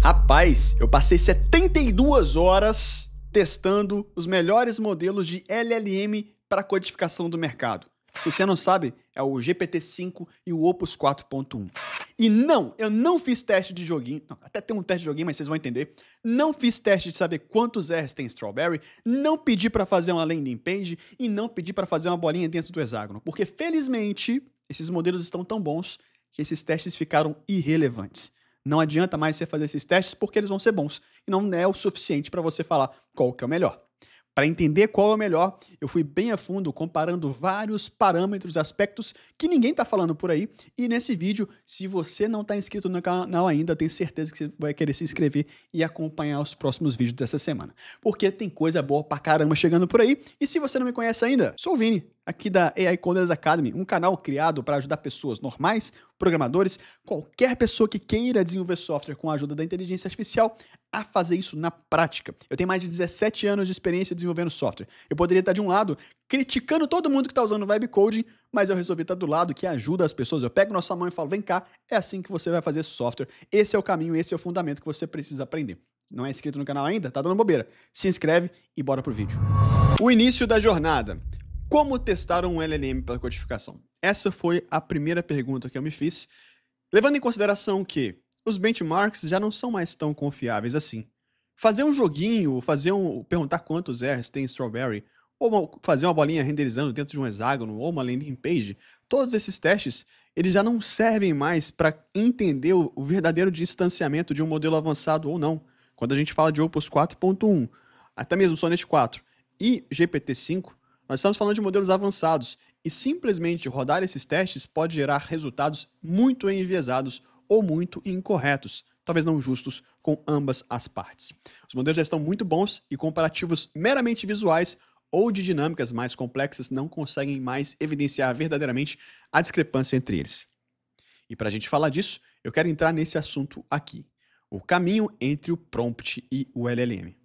Rapaz, eu passei 72 horas testando os melhores modelos de LLM para codificação do mercado. Se você não sabe, é o GPT-5 e o Opus 4.1. E não, eu não fiz teste de joguinho, não, até tem um teste de joguinho, mas vocês vão entender. Não fiz teste de saber quantos R's tem Strawberry, não pedi para fazer uma landing page e não pedi para fazer uma bolinha dentro do hexágono, porque felizmente esses modelos estão tão bons que esses testes ficaram irrelevantes. Não adianta mais você fazer esses testes porque eles vão ser bons e não é o suficiente para você falar qual que é o melhor. Para entender qual é o melhor, eu fui bem a fundo comparando vários parâmetros, aspectos que ninguém está falando por aí. E nesse vídeo, se você não está inscrito no canal ainda, tenho certeza que você vai querer se inscrever e acompanhar os próximos vídeos dessa semana. Porque tem coisa boa pra caramba chegando por aí. E se você não me conhece ainda, sou o Vini, aqui da AI Coders Academy, um canal criado para ajudar pessoas normais, programadores, qualquer pessoa que queira desenvolver software com a ajuda da inteligência artificial, a fazer isso na prática. Eu tenho mais de 17 anos de experiência desenvolvendo software. Eu poderia estar de um lado criticando todo mundo que está usando Vibe Coding, mas eu resolvi estar do lado que ajuda as pessoas. Eu pego nossa mão e falo, vem cá, é assim que você vai fazer software. Esse é o caminho, esse é o fundamento que você precisa aprender. Não é inscrito no canal ainda? Tá dando bobeira. Se inscreve e bora pro vídeo. O início da jornada. Como testar um LLM para codificação? Essa foi a primeira pergunta que eu me fiz, levando em consideração que os benchmarks já não são mais tão confiáveis assim. Fazer um joguinho, perguntar quantos R's tem Strawberry, ou fazer uma bolinha renderizando dentro de um hexágono, ou uma landing page, todos esses testes, eles já não servem mais para entender o verdadeiro distanciamento de um modelo avançado ou não. Quando a gente fala de Opus 4.1, até mesmo Sonnet 4 e GPT-5, nós estamos falando de modelos avançados e simplesmente rodar esses testes pode gerar resultados muito enviesados ou muito incorretos, talvez não justos com ambas as partes. Os modelos já estão muito bons e comparativos meramente visuais ou de dinâmicas mais complexas não conseguem mais evidenciar verdadeiramente a discrepância entre eles. E para a gente falar disso, eu quero entrar nesse assunto aqui, o caminho entre o prompt e o LLM.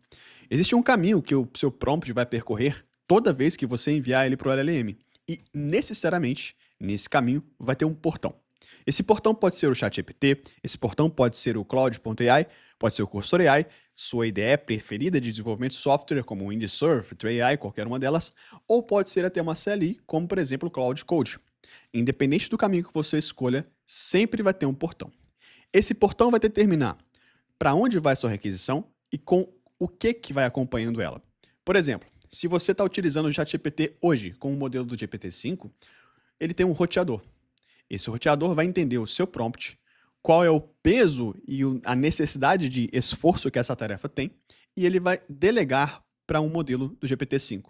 Existe um caminho que o seu prompt vai percorrer toda vez que você enviar ele para o LLM. E, necessariamente, nesse caminho, vai ter um portão. Esse portão pode ser o ChatGPT, esse portão pode ser o Cloud.ai, pode ser o Cursor AI, sua IDE preferida de desenvolvimento de software, como o Windsurf, TrayAI, qualquer uma delas, ou pode ser até uma CLI, como, por exemplo, o Cloud Code. Independente do caminho que você escolha, sempre vai ter um portão. Esse portão vai determinar para onde vai sua requisição e com o que vai acompanhando ela. Por exemplo, se você está utilizando o ChatGPT hoje com o modelo do GPT-5, ele tem um roteador. Esse roteador vai entender o seu prompt, qual é o peso e a necessidade de esforço que essa tarefa tem, e ele vai delegar para um modelo do GPT-5,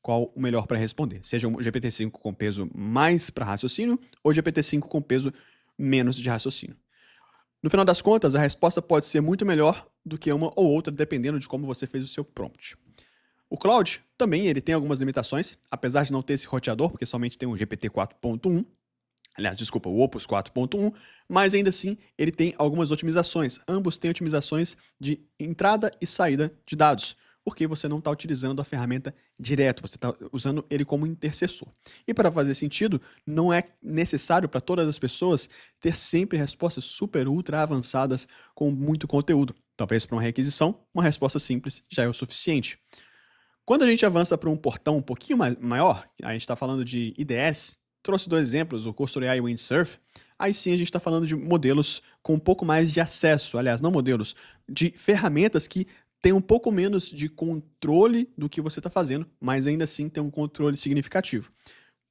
qual o melhor para responder. Seja um GPT-5 com peso mais para raciocínio ou GPT-5 com peso menos de raciocínio. No final das contas, a resposta pode ser muito melhor do que uma ou outra, dependendo de como você fez o seu prompt. O Cloud também ele tem algumas limitações, apesar de não ter esse roteador, porque somente tem o GPT 4.1, o Opus 4.1, mas ainda assim ele tem algumas otimizações. Ambos têm otimizações de entrada e saída de dados, porque você não está utilizando a ferramenta direto, você está usando ele como intercessor. E para fazer sentido, não é necessário para todas as pessoas ter sempre respostas super ultra avançadas com muito conteúdo. Talvez para uma requisição, uma resposta simples já é o suficiente. Quando a gente avança para um portão um pouquinho maior, a gente está falando de IDS, trouxe dois exemplos, o Cursor AI e o Windsurf, aí sim a gente está falando de modelos com um pouco mais de acesso, aliás, não modelos, de ferramentas que têm um pouco menos de controle do que você está fazendo, mas ainda assim tem um controle significativo.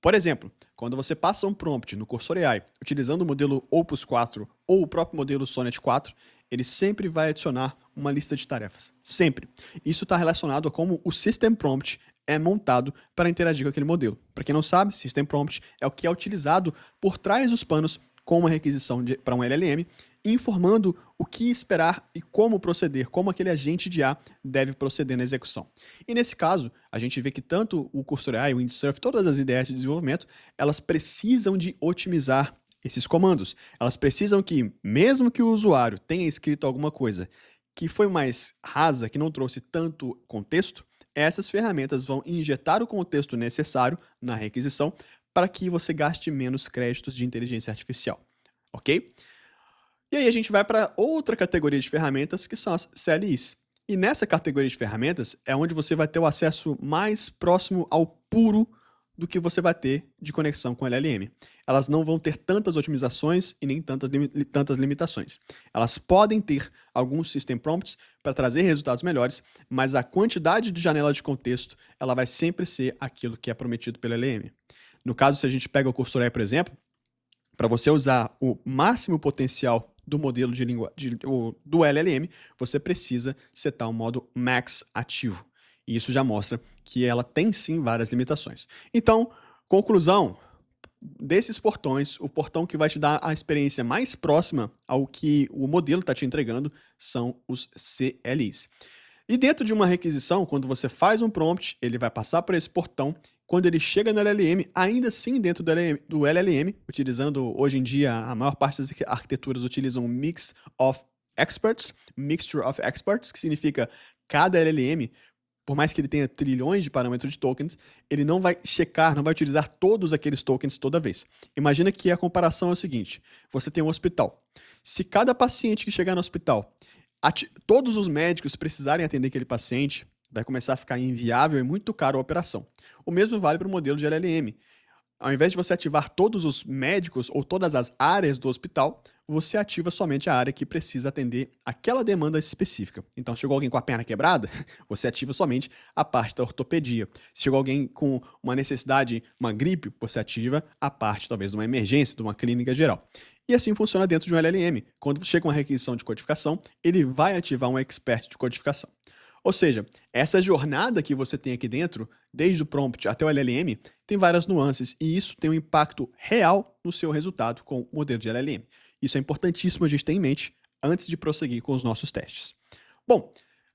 Por exemplo, quando você passa um prompt no Cursor AI utilizando o modelo Opus 4 ou o próprio modelo Sonnet 4, ele sempre vai adicionar uma lista de tarefas. Sempre. Isso está relacionado a como o System Prompt é montado para interagir com aquele modelo. Para quem não sabe, System Prompt é o que é utilizado por trás dos panos com uma requisição para um LLM, informando o que esperar e como proceder, como aquele agente de IA deve proceder na execução. E nesse caso, a gente vê que tanto o Cursor AI, o Windsurf, todas as ideias de desenvolvimento, elas precisam de otimizar esses comandos. Elas precisam que, mesmo que o usuário tenha escrito alguma coisa que foi mais rasa, que não trouxe tanto contexto, essas ferramentas vão injetar o contexto necessário na requisição para que você gaste menos créditos de inteligência artificial, ok? E aí a gente vai para outra categoria de ferramentas, que são as CLIs. E nessa categoria de ferramentas é onde você vai ter o acesso mais próximo ao puro do que você vai ter de conexão com LLM. Elas não vão ter tantas otimizações e nem tantas limitações. Elas podem ter alguns system prompts para trazer resultados melhores, mas a quantidade de janela de contexto ela vai sempre ser aquilo que é prometido pelo LLM. No caso, se a gente pega o Cursor, por exemplo, para você usar o máximo potencial do modelo de língua do LLM, você precisa setar o modo Max ativo. E isso já mostra que ela tem sim várias limitações. Então, conclusão desses portões, o portão que vai te dar a experiência mais próxima ao que o modelo está te entregando são os CLIs. E dentro de uma requisição, quando você faz um prompt, ele vai passar por esse portão. Quando ele chega no LLM, ainda assim dentro do LLM, utilizando hoje em dia a maior parte das arquiteturas utilizam Mixture of Experts, que significa cada LLM, por mais que ele tenha trilhões de parâmetros de tokens, ele não vai checar, não vai utilizar todos aqueles tokens toda vez. Imagina que a comparação é o seguinte, você tem um hospital. Se cada paciente que chegar no hospital, todos os médicos precisarem atender aquele paciente, vai começar a ficar inviável e muito caro a operação. O mesmo vale para o modelo de LLM. Ao invés de você ativar todos os médicos ou todas as áreas do hospital, você ativa somente a área que precisa atender aquela demanda específica. Então, chegou alguém com a perna quebrada, você ativa somente a parte da ortopedia. Se chegou alguém com uma necessidade, uma gripe, você ativa a parte, talvez, de uma emergência, de uma clínica geral. E assim funciona dentro de um LLM. Quando chega uma requisição de codificação, ele vai ativar um expert de codificação. Ou seja, essa jornada que você tem aqui dentro, desde o prompt até o LLM, tem várias nuances e isso tem um impacto real no seu resultado com o modelo de LLM. Isso é importantíssimo a gente ter em mente antes de prosseguir com os nossos testes. Bom,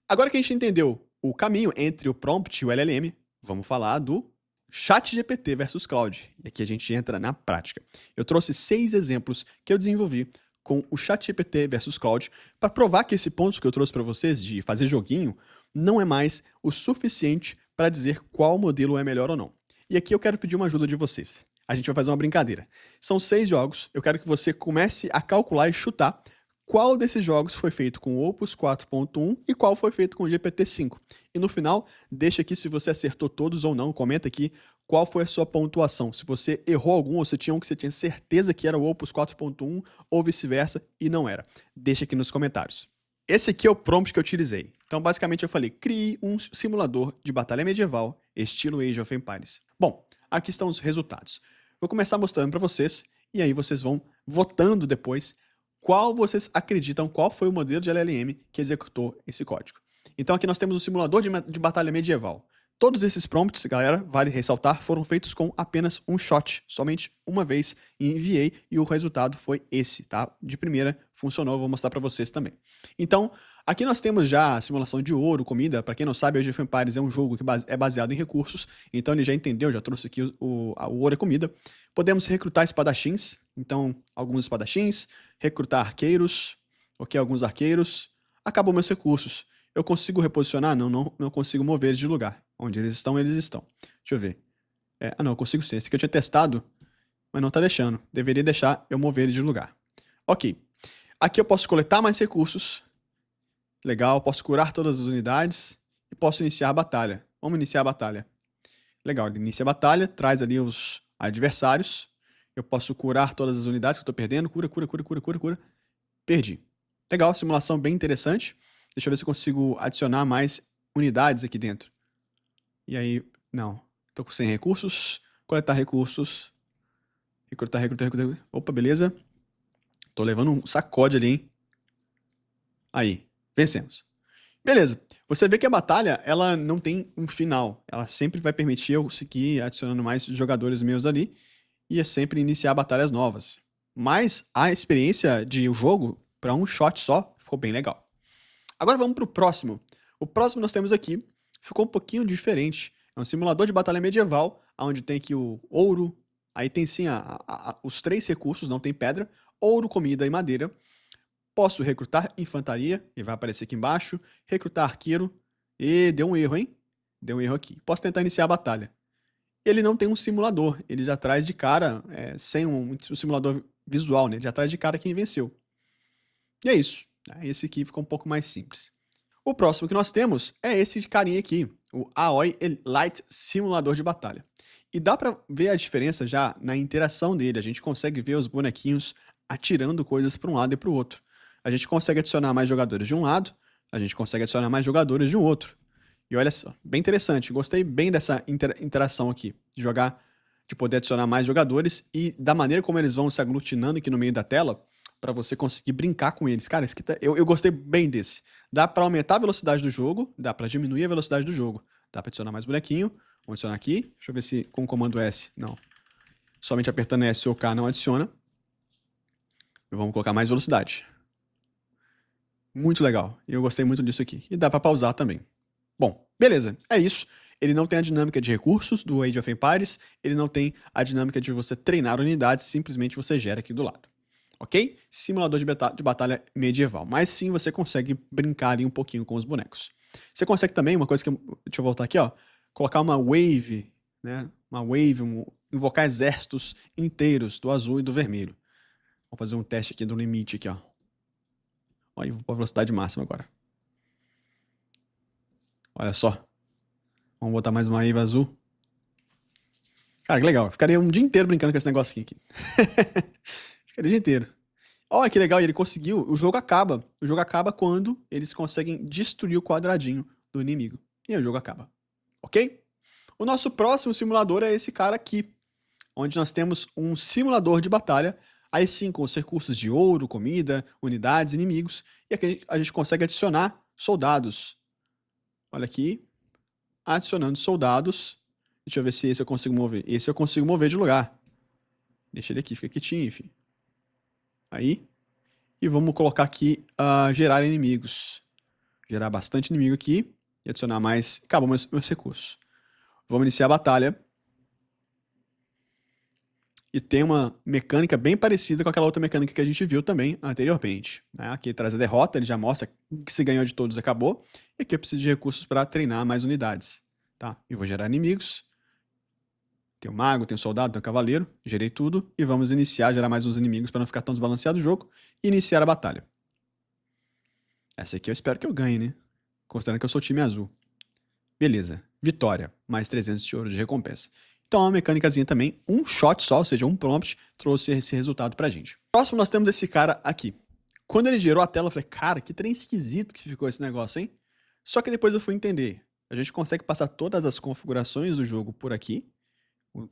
agora que a gente entendeu o caminho entre o prompt e o LLM, vamos falar do ChatGPT versus Claude. E aqui a gente entra na prática. Eu trouxe 6 exemplos que eu desenvolvi com o ChatGPT versus Claude para provar que esse ponto que eu trouxe para vocês de fazer joguinho não é mais o suficiente para dizer qual modelo é melhor ou não. E aqui eu quero pedir uma ajuda de vocês. A gente vai fazer uma brincadeira. São 6 jogos, eu quero que você comece a calcular e chutar qual desses jogos foi feito com o Opus 4.1 e qual foi feito com o GPT-5. E no final, deixa aqui se você acertou todos ou não, comenta aqui qual foi a sua pontuação. Se você errou algum ou se tinha um que você tinha certeza que era o Opus 4.1 ou vice-versa e não era. Deixa aqui nos comentários. Esse aqui é o prompt que eu utilizei. Então, basicamente, eu falei, crie um simulador de batalha medieval, estilo Age of Empires. Bom, aqui estão os resultados. Vou começar mostrando para vocês, e aí vocês vão votando depois qual vocês acreditam, qual foi o modelo de LLM que executou esse código. Então, aqui nós temos o simulador de batalha medieval. Todos esses prompts, galera, vale ressaltar, foram feitos com apenas um shot, somente uma vez, e enviei, e o resultado foi esse, tá? De primeira, funcionou, vou mostrar para vocês também. Então, aqui nós temos já a simulação de ouro, comida. Para quem não sabe, Age of Empires é um jogo que é baseado em recursos, então ele já entendeu, já trouxe aqui o ouro é comida. Podemos recrutar espadachins, então, alguns espadachins, recrutar arqueiros, ok, alguns arqueiros. Acabou meus recursos. Eu consigo reposicionar? Não consigo mover eles de lugar. Onde eles estão, eles estão. Deixa eu ver. Não, eu consigo sim. Esse aqui eu tinha testado, mas não tá deixando. Deveria deixar eu mover ele de lugar. Ok. Aqui eu posso coletar mais recursos. Legal. Posso curar todas as unidades. E posso iniciar a batalha. Vamos iniciar a batalha. Legal. Ele inicia a batalha, traz ali os adversários. Eu posso curar todas as unidades que eu tô perdendo. Cura. Perdi. Legal. Simulação bem interessante. Deixa eu ver se eu consigo adicionar mais unidades aqui dentro. E aí, não. Tô sem recursos. Coletar recursos. Recrutar. Opa, beleza. Tô levando um sacode ali, hein? Aí, vencemos. Beleza. Você vê que a batalha, ela não tem um final. Ela sempre vai permitir eu seguir adicionando mais jogadores meus ali. E é sempre iniciar batalhas novas. Mas a experiência de o jogo, para um shot só, ficou bem legal. Agora vamos para o próximo. O próximo nós temos aqui, ficou um pouquinho diferente. É um simulador de batalha medieval, onde tem aqui o ouro, aí tem sim os 3 recursos, não tem pedra, ouro, comida e madeira. Posso recrutar infantaria, e vai aparecer aqui embaixo, recrutar arqueiro, e deu um erro, hein? Deu um erro aqui. Posso tentar iniciar a batalha. Ele não tem um simulador, ele já traz de cara, sem um simulador visual, né? Ele já traz de cara quem venceu. E é isso. Esse aqui ficou um pouco mais simples. O próximo que nós temos é esse carinha aqui, o Aoi Light Simulador de Batalha. E dá pra ver a diferença já na interação dele. A gente consegue ver os bonequinhos atirando coisas para um lado e para o outro. A gente consegue adicionar mais jogadores de um lado, a gente consegue adicionar mais jogadores de um outro. E olha só, bem interessante. Gostei bem dessa interação aqui, de jogar, de poder adicionar mais jogadores e da maneira como eles vão se aglutinando aqui no meio da tela, para você conseguir brincar com eles. Cara, eu gostei bem desse. Dá para aumentar a velocidade do jogo, dá para diminuir a velocidade do jogo. Dá para adicionar mais bonequinho. Vamos adicionar aqui. Deixa eu ver se com o comando S. Não. Somente apertando S ou K não adiciona. E vamos colocar mais velocidade. Muito legal. Eu gostei muito disso aqui. E dá para pausar também. Bom, beleza. É isso. Ele não tem a dinâmica de recursos do Age of Empires. Ele não tem a dinâmica de você treinar unidades. Simplesmente você gera aqui do lado. Ok? Simulador de batalha medieval. Mas sim, você consegue brincar ali um pouquinho com os bonecos. Você consegue também, uma coisa que... Deixa eu voltar aqui, ó. Colocar uma wave, né? Uma wave, invocar exércitos inteiros do azul e do vermelho. Vamos fazer um teste aqui do limite aqui, ó. Olha, vou pôr a velocidade máxima agora. Olha só. Vamos botar mais uma wave azul. Cara, que legal. Ficaria um dia inteiro brincando com esse negócio aqui. Ficaria o dia inteiro. Olha que legal, e ele conseguiu. O jogo acaba. O jogo acaba quando eles conseguem destruir o quadradinho do inimigo. E aí o jogo acaba. Ok? O nosso próximo simulador é esse cara aqui. Onde nós temos um simulador de batalha. Aí sim, com os recursos de ouro, comida, unidades, inimigos. E aqui a gente consegue adicionar soldados. Olha aqui. Adicionando soldados. Deixa eu ver se esse eu consigo mover. Esse eu consigo mover de lugar. Deixa ele aqui, fica quietinho, enfim. Aí. E vamos colocar aqui gerar inimigos. Gerar bastante inimigo aqui. E adicionar mais. Acabou meus recursos. Vamos iniciar a batalha. E tem uma mecânica bem parecida com aquela outra mecânica que a gente viu também anteriormente. Né? Aqui traz a derrota, ele já mostra que se ganhou de todos acabou. E aqui eu preciso de recursos para treinar mais unidades. Tá? Eu vou gerar inimigos. Tem o mago, tem o soldado, tem o cavaleiro. Gerei tudo e vamos iniciar, gerar mais uns inimigos para não ficar tão desbalanceado o jogo. E iniciar a batalha. Essa aqui eu espero que eu ganhe, né? Considerando que eu sou time azul. Beleza. Vitória. Mais 300 de ouro de recompensa. Então, uma mecânicazinha também, um shot só, ou seja, um prompt, trouxe esse resultado pra gente. Próximo, nós temos esse cara aqui. Quando ele gerou a tela, eu falei, cara, que trem esquisito que ficou esse negócio, hein? Só que depois eu fui entender. A gente consegue passar todas as configurações do jogo por aqui.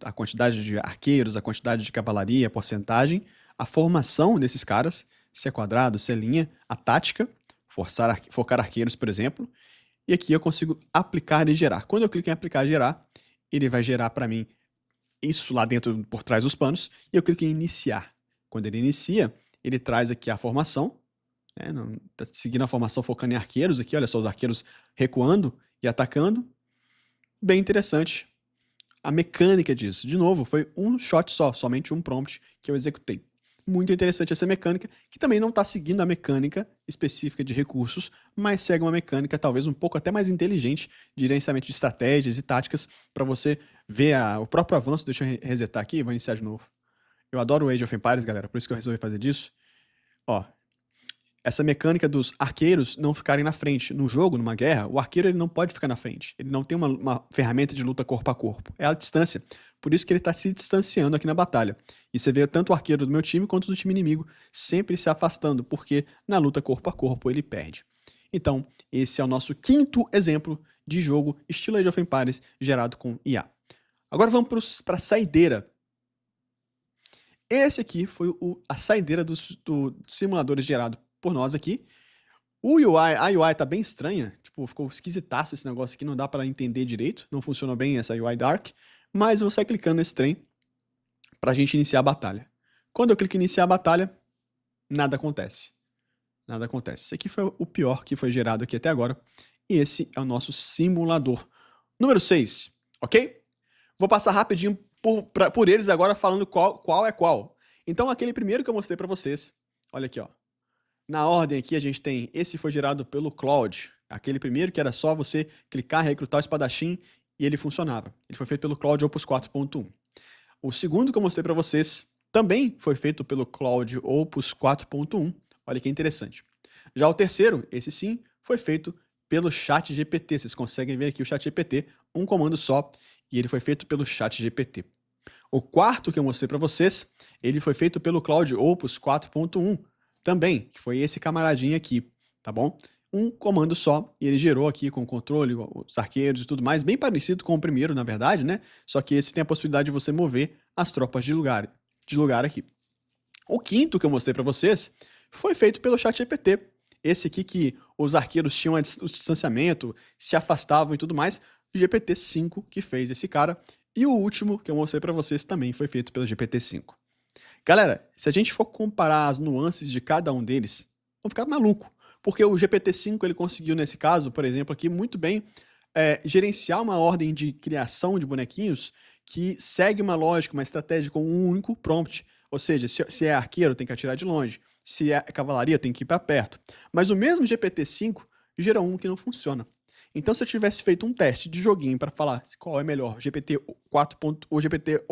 A quantidade de arqueiros, a quantidade de cavalaria, a porcentagem, a formação desses caras, se é quadrado, se é linha, a tática, focar arqueiros, por exemplo. E aqui eu consigo aplicar e gerar. Quando eu clico em aplicar e gerar, ele vai gerar para mim isso lá dentro, por trás dos panos, e eu clico em iniciar. Quando ele inicia, ele traz aqui a formação, né? Tá seguindo a formação focando em arqueiros aqui, olha só os arqueiros recuando e atacando. Bem interessante. A mecânica disso, de novo, foi um shot só, somente um prompt que eu executei. Muito interessante essa mecânica, que também não está seguindo a mecânica específica de recursos, mas segue uma mecânica talvez um pouco até mais inteligente de gerenciamento de estratégias e táticas para você ver o próprio avanço. Deixa eu resetar aqui, vou iniciar de novo. Eu adoro o Age of Empires, galera, por isso que eu resolvi fazer disso. Ó, essa mecânica dos arqueiros não ficarem na frente. No jogo, numa guerra, o arqueiro ele não pode ficar na frente. Ele não tem uma ferramenta de luta corpo a corpo. É a distância. Por isso que ele está se distanciando aqui na batalha. E você vê tanto o arqueiro do meu time quanto do time inimigo sempre se afastando, porque na luta corpo a corpo ele perde. Então, esse é o nosso quinto exemplo de jogo estilo Age of Empires gerado com IA. Agora vamos para a saideira. Esse aqui foi a saideira do simulador gerado por nós aqui. A UI tá bem estranha, tipo, ficou esquisitaço esse negócio aqui, não dá para entender direito, não funcionou bem essa UI Dark, mas eu vou sair clicando nesse trem pra gente iniciar a batalha. Quando eu clico em iniciar a batalha, nada acontece. Nada acontece. Esse aqui foi o pior que foi gerado aqui até agora, e esse é o nosso simulador. Número 6, ok? Vou passar rapidinho por eles agora falando qual é qual. Então aquele primeiro que eu mostrei pra vocês, olha aqui, ó. Na ordem aqui a gente tem, esse foi gerado pelo Claude, aquele primeiro que era só você clicar, recrutar o espadachim e ele funcionava. Ele foi feito pelo Claude Opus 4.1. O segundo que eu mostrei para vocês também foi feito pelo Claude Opus 4.1, Olha que interessante. Já o terceiro, esse sim, foi feito pelo ChatGPT. Vocês conseguem ver aqui o ChatGPT, um comando só, e ele foi feito pelo ChatGPT. O quarto que eu mostrei para vocês, ele foi feito pelo Cloud Opus 4.1 também, que foi esse camaradinho aqui, tá bom? Um comando só, e ele gerou aqui com o controle, os arqueiros e tudo mais, bem parecido com o primeiro, na verdade, né? Só que esse tem a possibilidade de você mover as tropas de lugar aqui. O quinto que eu mostrei para vocês foi feito pelo ChatGPT. Esse aqui que os arqueiros tinham o distanciamento, se afastavam e tudo mais, o GPT-5 que fez esse cara. E o último que eu mostrei para vocês também foi feito pelo GPT-5. Galera, se a gente for comparar as nuances de cada um deles, vamos ficar maluco. Porque o GPT-5 ele conseguiu, nesse caso, por exemplo, aqui muito bem gerenciar uma ordem de criação de bonequinhos que segue uma lógica, uma estratégia com um único prompt. Ou seja, se é arqueiro, tem que atirar de longe. Se é cavalaria, tem que ir para perto. Mas o mesmo GPT-5 gera um que não funciona. Então, se eu tivesse feito um teste de joguinho para falar qual é melhor, GPT 4. ou GPT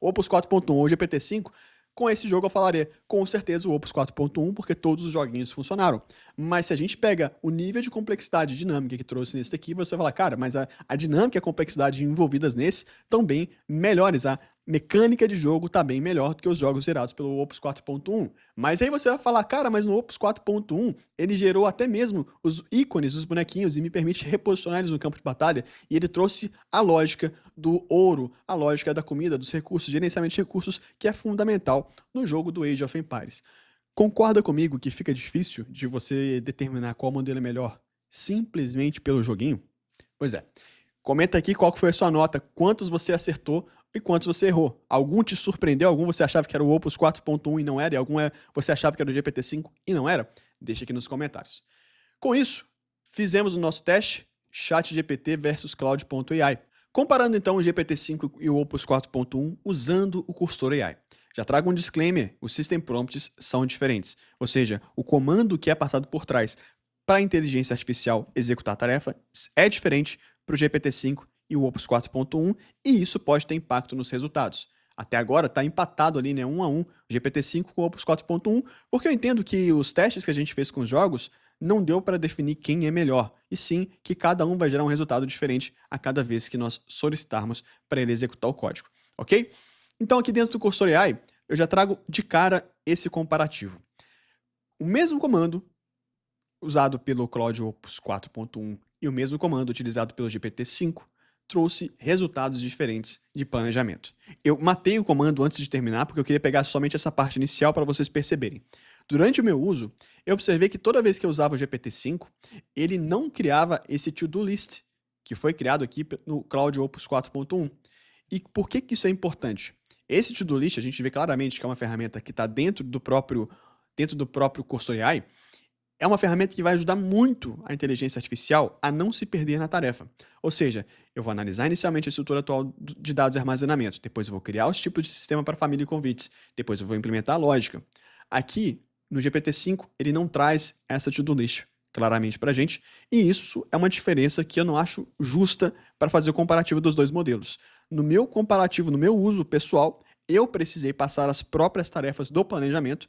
Opus 4.1 ou GPT-5, com esse jogo eu falaria com certeza o Opus 4.1, porque todos os joguinhos funcionaram. Mas se a gente pega o nível de complexidade dinâmica que trouxe nesse aqui, você vai falar, cara, mas a dinâmica e a complexidade envolvidas nesse estão bem melhores. A mecânica de jogo está bem melhor do que os jogos gerados pelo Opus 4.1. Mas aí você vai falar, cara, mas no Opus 4.1 ele gerou até mesmo os ícones dos bonequinhos e me permite reposicionar eles no campo de batalha, e ele trouxe a lógica do ouro, a lógica da comida, dos recursos, gerenciamento de recursos, que é fundamental no jogo do Age of Empires. Concorda comigo que fica difícil de você determinar qual modelo é melhor simplesmente pelo joguinho? Pois é. Comenta aqui qual foi a sua nota, quantos você acertou e quantos você errou. Algum te surpreendeu? Algum você achava que era o Opus 4.1 e não era? E algum você achava que era o GPT-5 e não era? Deixa aqui nos comentários. Com isso, fizemos o nosso teste ChatGPT versus Cloud.ai. Comparando então o GPT-5 e o Opus 4.1 usando o Cursor AI. Já trago um disclaimer, os System Prompts são diferentes, ou seja, o comando que é passado por trás para a inteligência artificial executar a tarefa é diferente para o GPT-5 e o Opus 4.1, e isso pode ter impacto nos resultados. Até agora está empatado ali, né, 1 a 1, o GPT-5 com o Opus 4.1, porque eu entendo que os testes que a gente fez com os jogos não deu para definir quem é melhor, e sim que cada um vai gerar um resultado diferente a cada vez que nós solicitarmos para ele executar o código, ok? Então aqui dentro do Cursor AI, eu já trago de cara esse comparativo. O mesmo comando usado pelo Cloud Opus 4.1 e o mesmo comando utilizado pelo GPT-5 trouxe resultados diferentes de planejamento. Eu matei o comando antes de terminar porque eu queria pegar somente essa parte inicial para vocês perceberem. Durante o meu uso, eu observei que toda vez que eu usava o GPT-5, ele não criava esse to-do list, que foi criado aqui no Cloud Opus 4.1. E por que isso é importante? Esse to-do list, a gente vê claramente que é uma ferramenta que está dentro do próprio Cursor AI, é uma ferramenta que vai ajudar muito a inteligência artificial a não se perder na tarefa. Ou seja, eu vou analisar inicialmente a estrutura atual de dados e armazenamento, depois eu vou criar os tipos de sistema para família e convites, depois eu vou implementar a lógica. Aqui, no GPT-5, ele não traz essa to-do list claramente para a gente, e isso é uma diferença que eu não acho justa para fazer o comparativo dos dois modelos. No meu comparativo, no meu uso pessoal, eu precisei passar as próprias tarefas do planejamento,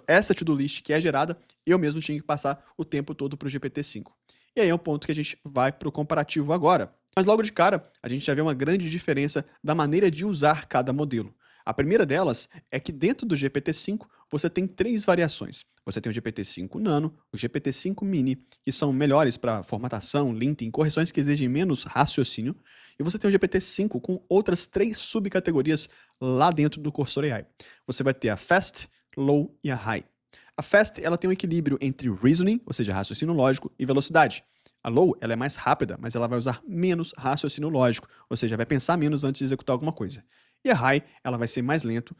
essa to-do list que é gerada, eu mesmo tinha que passar o tempo todo para o GPT-5. E aí é um ponto que a gente vai para o comparativo agora. Mas logo de cara, a gente já vê uma grande diferença da maneira de usar cada modelo. A primeira delas é que dentro do GPT-5 você tem 3 variações. Você tem o GPT-5 Nano, o GPT-5 Mini, que são melhores para formatação, linting, correções que exigem menos raciocínio, e você tem o GPT-5 com outras 3 subcategorias lá dentro do Cursor AI. Você vai ter a Fast, Low e a High. A Fast ela tem um equilíbrio entre Reasoning, ou seja, raciocínio lógico, e velocidade. A Low ela é mais rápida, mas ela vai usar menos raciocínio lógico, ou seja, vai pensar menos antes de executar alguma coisa. E a High, ela vai ser mais lenta,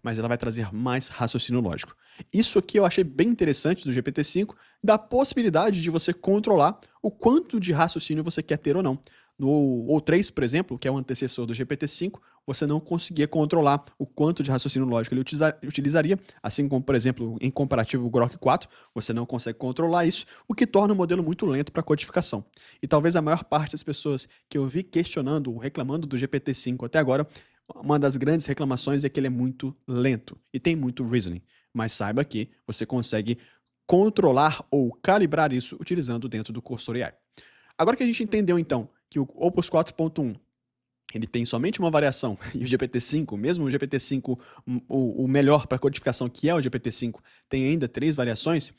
mas ela vai trazer mais raciocínio lógico. Isso aqui eu achei bem interessante do GPT-5, da possibilidade de você controlar o quanto de raciocínio você quer ter ou não. No O3, por exemplo, que é o antecessor do GPT-5, você não conseguia controlar o quanto de raciocínio lógico ele utilizaria, assim como, por exemplo, em comparativo o Grok 4, você não consegue controlar isso, o que torna o modelo muito lento para codificação. E talvez a maior parte das pessoas que eu vi questionando ou reclamando do GPT-5 até agora, uma das grandes reclamações é que ele é muito lento e tem muito reasoning. mas saiba que você consegue controlar ou calibrar isso utilizando dentro do Cursor AI. Agora que a gente entendeu, então, que o Opus 4.1 ele tem somente uma variação, e o GPT-5, mesmo o GPT-5, o melhor para codificação, que é o GPT-5, tem ainda 3 variações.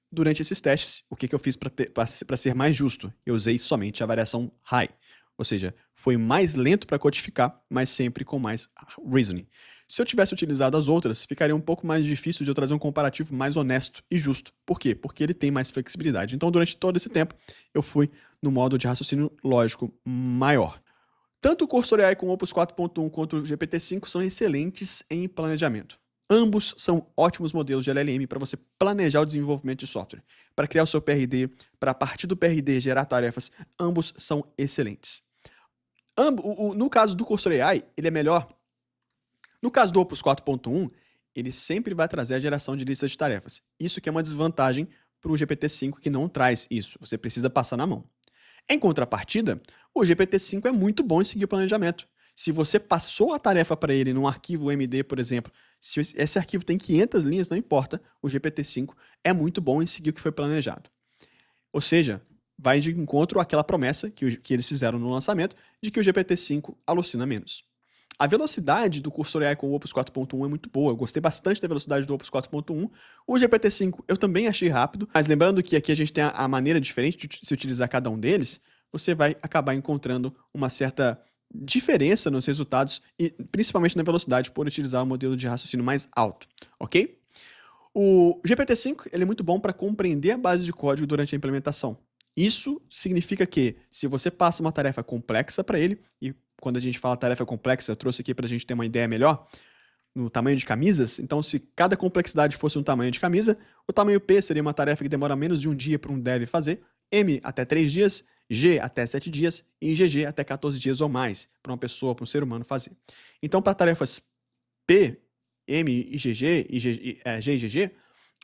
Durante esses testes, o que eu fiz para ser mais justo? Eu usei somente a variação High, ou seja, foi mais lento para codificar, mas sempre com mais reasoning. Se eu tivesse utilizado as outras, ficaria um pouco mais difícil de eu trazer um comparativo mais honesto e justo. Por quê? Porque ele tem mais flexibilidade. Então, durante todo esse tempo, eu fui no modo de raciocínio lógico maior. Tanto o Cursor AI com o Opus 4.1 quanto o GPT-5 são excelentes em planejamento. Ambos são ótimos modelos de LLM para você planejar o desenvolvimento de software. Para criar o seu PRD, para a partir do PRD gerar tarefas, ambos são excelentes. No caso do Cursor AI, ele é melhor. No caso do Opus 4.1, ele sempre vai trazer a geração de listas de tarefas. Isso que é uma desvantagem para o GPT-5 que não traz isso. Você precisa passar na mão. Em contrapartida, o GPT-5 é muito bom em seguir o planejamento. Se você passou a tarefa para ele num arquivo MD, por exemplo, se esse arquivo tem 500 linhas, não importa, o GPT-5 é muito bom em seguir o que foi planejado. Ou seja, vai de encontro àquela promessa que eles fizeram no lançamento de que o GPT-5 alucina menos. A velocidade do Cursor AI com o Opus 4.1 é muito boa. Eu gostei bastante da velocidade do Opus 4.1. O GPT-5 eu também achei rápido, mas lembrando que aqui a gente tem a maneira diferente de se utilizar cada um deles, você vai acabar encontrando uma certa diferença nos resultados e principalmente na velocidade por utilizar o modelo de raciocínio mais alto, ok? O GPT-5 ele é muito bom para compreender a base de código durante a implementação. Isso significa que se você passa uma tarefa complexa para ele, e quando a gente fala tarefa complexa, eu trouxe aqui para a gente ter uma ideia melhor, no tamanho de camisas, então se cada complexidade fosse um tamanho de camisa, o tamanho P seria uma tarefa que demora menos de um dia para um dev fazer, M até 3 dias, G até 7 dias e GG até 14 dias ou mais para uma pessoa, para um ser humano fazer. Então, para tarefas P, M e GG, G e GG,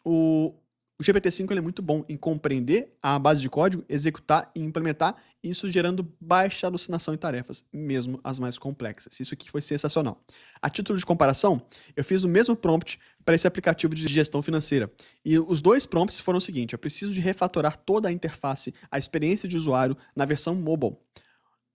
o GPT-5 ele é muito bom em compreender a base de código, executar e implementar, isso gerando baixa alucinação em tarefas, mesmo as mais complexas. Isso aqui foi sensacional. A título de comparação, eu fiz o mesmo prompt para esse aplicativo de gestão financeira. E os 2 prompts foram o seguinte: eu preciso de refatorar toda a interface, a experiência de usuário na versão mobile.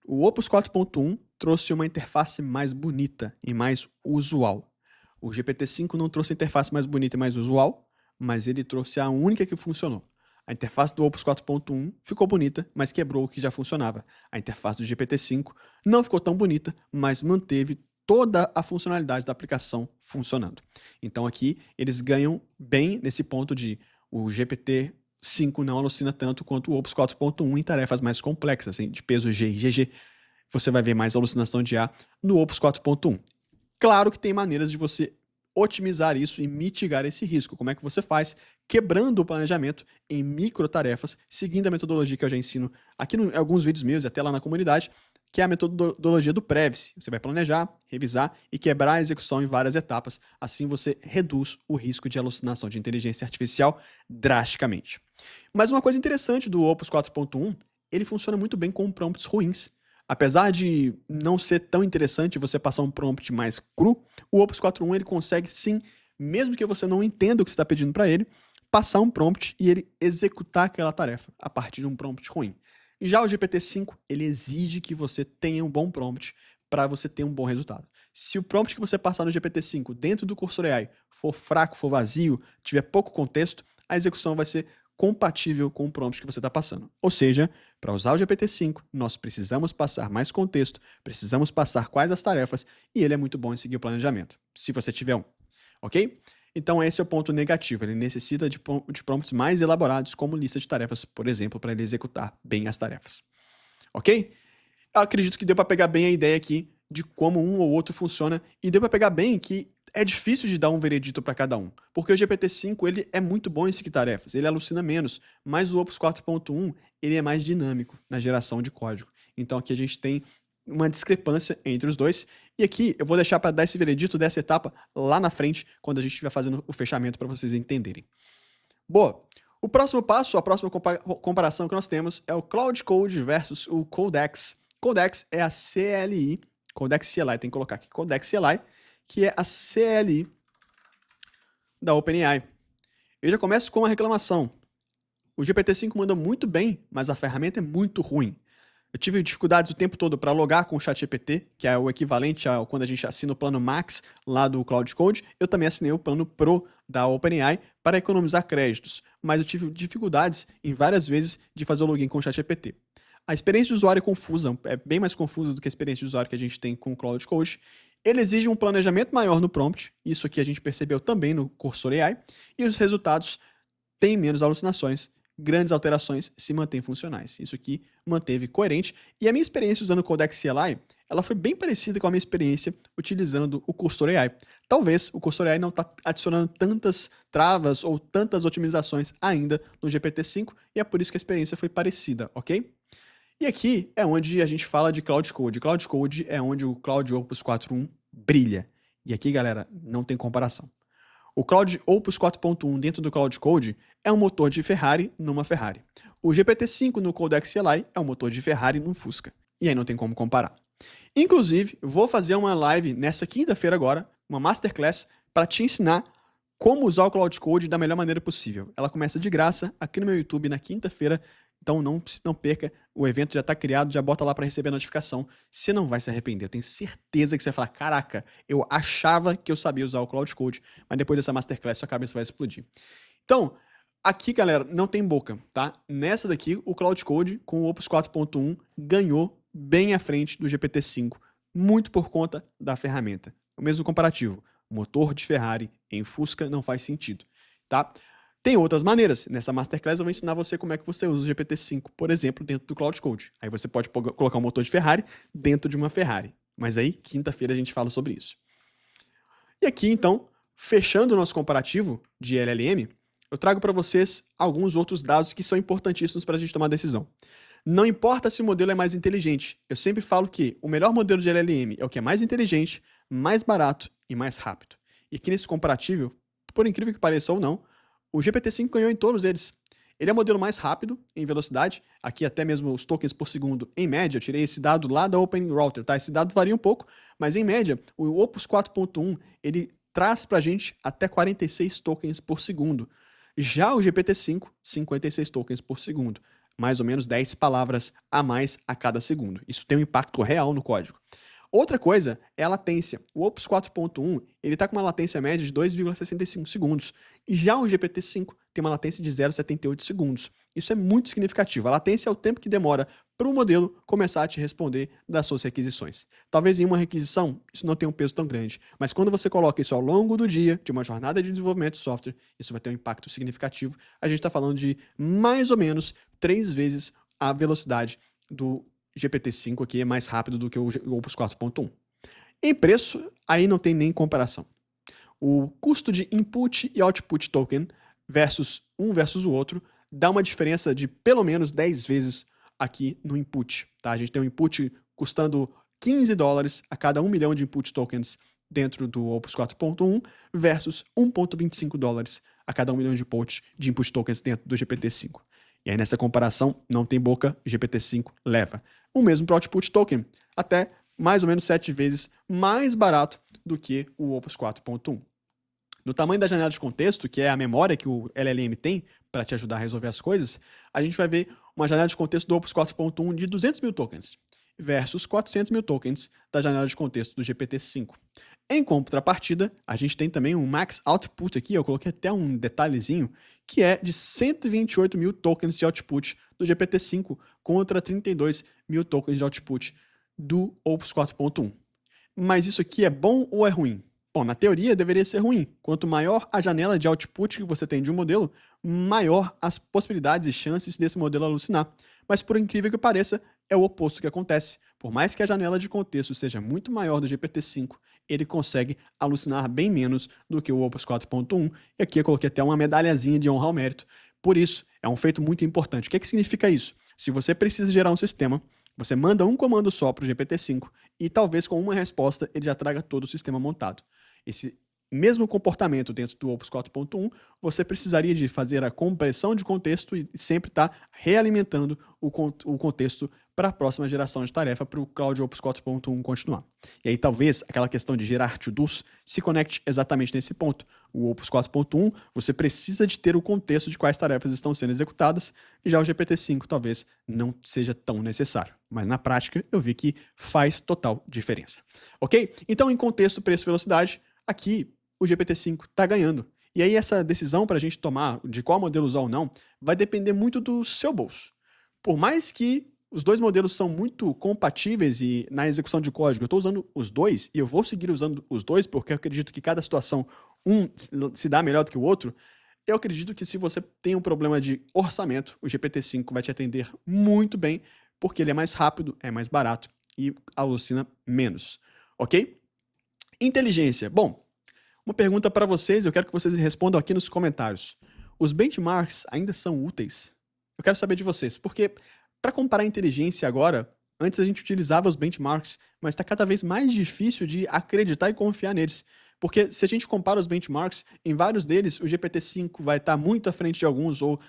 O Opus 4.1 trouxe uma interface mais bonita e mais usual. O GPT-5 não trouxe a interface mais bonita e mais usual, mas ele trouxe a única que funcionou. A interface do Opus 4.1 ficou bonita, mas quebrou o que já funcionava. A interface do GPT-5 não ficou tão bonita, mas manteve toda a funcionalidade da aplicação funcionando. Então aqui eles ganham bem nesse ponto de o GPT-5 não alucina tanto quanto o Opus 4.1 em tarefas mais complexas, de peso G e GG. Você vai ver mais alucinação de A no Opus 4.1. Claro que tem maneiras de você otimizar isso e mitigar esse risco. Como é que você faz? Quebrando o planejamento em microtarefas, seguindo a metodologia que eu já ensino aqui em alguns vídeos meus e até lá na comunidade, que é a metodologia do Previce. Você vai planejar, revisar e quebrar a execução em várias etapas. Assim você reduz o risco de alucinação de inteligência artificial drasticamente. Mas uma coisa interessante do Opus 4.1, ele funciona muito bem com prompts ruins. Apesar de não ser tão interessante você passar um prompt mais cru, o Opus 4.1 ele consegue sim, mesmo que você não entenda o que você está pedindo para ele, passar um prompt e ele executar aquela tarefa a partir de um prompt ruim. Já o GPT-5, ele exige que você tenha um bom prompt para você ter um bom resultado. Se o prompt que você passar no GPT-5 dentro do Cursor AI for fraco, for vazio, tiver pouco contexto, a execução vai ser compatível com o prompt que você está passando. Ou seja, para usar o GPT-5, nós precisamos passar mais contexto, precisamos passar quais as tarefas, e ele é muito bom em seguir o planejamento, se você tiver um, ok? Então esse é o ponto negativo, ele necessita de prompts mais elaborados, como lista de tarefas, por exemplo, para ele executar bem as tarefas, ok? Eu acredito que deu para pegar bem a ideia aqui de como um ou outro funciona, e deu para pegar bem que é difícil de dar um veredito para cada um, porque o GPT-5 ele é muito bom em seguir tarefas, ele alucina menos, mas o Opus 4.1 ele é mais dinâmico na geração de código. Então aqui a gente tem uma discrepância entre os dois, e aqui eu vou deixar para dar esse veredito dessa etapa lá na frente, quando a gente estiver fazendo o fechamento para vocês entenderem. Boa! O próximo passo, a próxima comparação que nós temos é o Cloud Code versus o Codex. Codex é a CLI, Codex CLI, tem que colocar aqui, Codex CLI, que é a CLI da OpenAI. Eu já começo com uma reclamação. O GPT-5 manda muito bem, mas a ferramenta é muito ruim. Eu tive dificuldades o tempo todo para logar com o ChatGPT, que é o equivalente a quando a gente assina o plano Max lá do Cloud Code. Eu também assinei o plano Pro da OpenAI para economizar créditos, mas eu tive dificuldades em várias vezes de fazer o login com o ChatGPT. A experiência de usuário é confusa, é bem mais confusa do que a experiência de usuário que a gente tem com o Cloud Code. Ele exige um planejamento maior no prompt, isso aqui a gente percebeu também no Cursor AI, e os resultados têm menos alucinações, grandes alterações se mantêm funcionais. Isso aqui manteve coerente. E a minha experiência usando o Codex CLI, ela foi bem parecida com a minha experiência utilizando o Cursor AI. Talvez o Cursor AI não está adicionando tantas travas ou tantas otimizações ainda no GPT-5, e é por isso que a experiência foi parecida, ok? E aqui é onde a gente fala de Cloud Code. Cloud Code é onde o Cloud Opus 4.1 brilha. E aqui, galera, não tem comparação. O Cloud Opus 4.1 dentro do Cloud Code é um motor de Ferrari numa Ferrari. O GPT-5 no Codex CLI é um motor de Ferrari num Fusca. E aí não tem como comparar. Inclusive, vou fazer uma live nessa quinta-feira agora, uma masterclass, para te ensinar como usar o Cloud Code da melhor maneira possível. Ela começa de graça aqui no meu YouTube na quinta-feira, então não perca, o evento já está criado, já bota lá para receber a notificação. Você não vai se arrepender, eu tenho certeza que você vai falar, caraca, eu achava que eu sabia usar o Cloud Code, mas depois dessa masterclass sua cabeça vai explodir. Então, aqui, galera, não tem boca, tá? Nessa daqui, o Cloud Code com o Opus 4.1 ganhou bem à frente do GPT-5, muito por conta da ferramenta. O mesmo comparativo, motor de Ferrari em Fusca não faz sentido, tá? Tem outras maneiras. Nessa masterclass eu vou ensinar você como é que você usa o GPT-5, por exemplo, dentro do Cloud Code. Aí você pode colocar um motor de Ferrari dentro de uma Ferrari. Mas aí, quinta-feira, a gente fala sobre isso. E aqui, então, fechando o nosso comparativo de LLM, eu trago para vocês alguns outros dados que são importantíssimos para a gente tomar decisão. Não importa se o modelo é mais inteligente, eu sempre falo que o melhor modelo de LLM é o que é mais inteligente, mais barato e mais rápido. E aqui nesse comparativo, por incrível que pareça ou não, o GPT-5 ganhou em todos eles. Ele é o modelo mais rápido em velocidade, aqui até mesmo os tokens por segundo em média, eu tirei esse dado lá da OpenRouter, tá? Esse dado varia um pouco, mas em média, o Opus 4.1, ele traz pra gente até 46 tokens por segundo. Já o GPT-5, 56 tokens por segundo, mais ou menos 10 palavras a mais a cada segundo. Isso tem um impacto real no código. Outra coisa é a latência. O Opus 4.1 ele está com uma latência média de 2,65 segundos. E já o GPT-5 tem uma latência de 0,78 segundos. Isso é muito significativo. A latência é o tempo que demora para o modelo começar a te responder das suas requisições. Talvez em uma requisição isso não tenha um peso tão grande, mas quando você coloca isso ao longo do dia, de uma jornada de desenvolvimento de software, isso vai ter um impacto significativo. A gente está falando de mais ou menos 3 vezes a velocidade do GPT-5 aqui é mais rápido do que o Opus 4.1. Em preço, aí não tem nem comparação. O custo de input e output token versus o outro dá uma diferença de pelo menos 10 vezes aqui no input. Tá? A gente tem um input custando $15 a cada 1 milhão de input tokens dentro do Opus 4.1 versus $1,25 a cada 1 milhão de input tokens dentro do GPT-5. E aí, nessa comparação, não tem boca, GPT-5 leva. O mesmo para o Output Token, até mais ou menos 7 vezes mais barato do que o Opus 4.1. No tamanho da janela de contexto, que é a memória que o LLM tem para te ajudar a resolver as coisas, a gente vai ver uma janela de contexto do Opus 4.1 de 200 mil tokens versus 400 mil tokens da janela de contexto do GPT-5. Em contrapartida, a gente tem também um max output aqui, eu coloquei até um detalhezinho, que é de 128 mil tokens de output do GPT-5 contra 32 mil tokens de output do Opus 4.1. Mas isso aqui é bom ou é ruim? Bom, na teoria deveria ser ruim. Quanto maior a janela de output que você tem de um modelo, maior as possibilidades e chances desse modelo alucinar. Mas por incrível que pareça, é o oposto que acontece. Por mais que a janela de contexto seja muito maior do GPT-5, ele consegue alucinar bem menos do que o Opus 4.1. E aqui eu coloquei até uma medalhazinha de honra ao mérito. Por isso, é um feito muito importante. O que significa isso? Se você precisa gerar um sistema, você manda um comando só para o GPT-5 e talvez com uma resposta ele já traga todo o sistema montado. Esse mesmo comportamento dentro do Opus 4.1, você precisaria de fazer a compressão de contexto e sempre estar realimentando o contexto para a próxima geração de tarefa para o Cloud Opus 4.1 continuar. E aí talvez aquela questão de gerar to-dos se conecte exatamente nesse ponto. O Opus 4.1, você precisa de ter o contexto de quais tarefas estão sendo executadas, e já o GPT-5 talvez não seja tão necessário. Mas na prática eu vi que faz total diferença. Ok? Então, em contexto, preço e velocidade, aqui o GPT-5 está ganhando. E aí essa decisão para a gente tomar de qual modelo usar ou não vai depender muito do seu bolso. Por mais que os dois modelos são muito compatíveis e na execução de código eu estou usando os dois e eu vou seguir usando os dois porque eu acredito que cada situação um se dá melhor do que o outro, eu acredito que se você tem um problema de orçamento, o GPT-5 vai te atender muito bem porque ele é mais rápido, é mais barato e alucina menos, ok? Inteligência. Bom, uma pergunta para vocês, eu quero que vocês respondam aqui nos comentários. Os benchmarks ainda são úteis? Eu quero saber de vocês, porque para comparar inteligência agora, antes a gente utilizava os benchmarks, mas está cada vez mais difícil de acreditar e confiar neles. Porque se a gente compara os benchmarks, em vários deles o GPT-5 vai estar muito à frente de alguns ou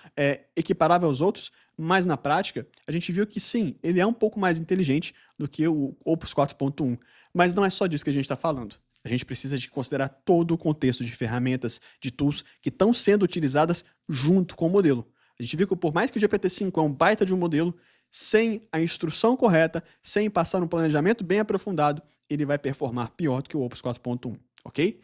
equiparável aos outros, mas na prática a gente viu que sim, ele é um pouco mais inteligente do que o Opus 4.1. Mas não é só disso que a gente está falando. A gente precisa de considerar todo o contexto de ferramentas, de tools que estão sendo utilizadas junto com o modelo. A gente viu que por mais que o GPT-5 é um baita de um modelo, sem a instrução correta, sem passar um planejamento bem aprofundado, ele vai performar pior do que o Opus 4.1, ok?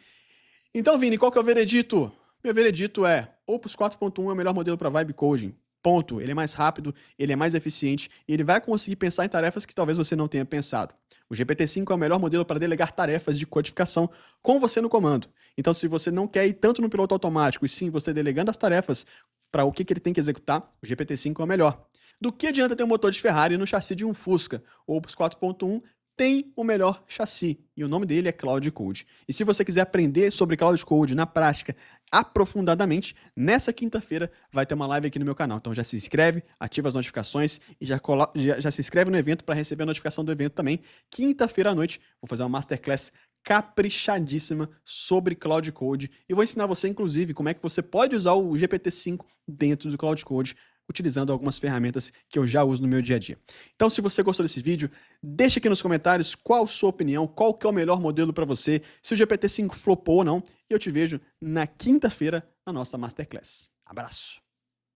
Então, Vini, qual que é o veredito? Meu veredito é, Opus 4.1 é o melhor modelo para vibe coding. Ponto. Ele é mais rápido, ele é mais eficiente e ele vai conseguir pensar em tarefas que talvez você não tenha pensado. O GPT-5 é o melhor modelo para delegar tarefas de codificação com você no comando. Então, se você não quer ir tanto no piloto automático e sim você delegando as tarefas para o que ele tem que executar, o GPT-5 é o melhor. Do que adianta ter um motor de Ferrari no chassi de um Fusca? O Opus 4.1 tem o melhor chassi e o nome dele é Cloud Code. E se você quiser aprender sobre Cloud Code na prática aprofundadamente, nessa quinta-feira vai ter uma live aqui no meu canal. Então já se inscreve, ativa as notificações e já se inscreve no evento para receber a notificação do evento também. Quinta-feira à noite vou fazer uma masterclass caprichadíssima sobre Cloud Code e vou ensinar você, inclusive, como é que você pode usar o GPT-5 dentro do Cloud Code, utilizando algumas ferramentas que eu já uso no meu dia a dia. Então, se você gostou desse vídeo, deixa aqui nos comentários qual a sua opinião, qual que é o melhor modelo para você, se o GPT-5 flopou ou não, e eu te vejo na quinta-feira na nossa Masterclass. Abraço!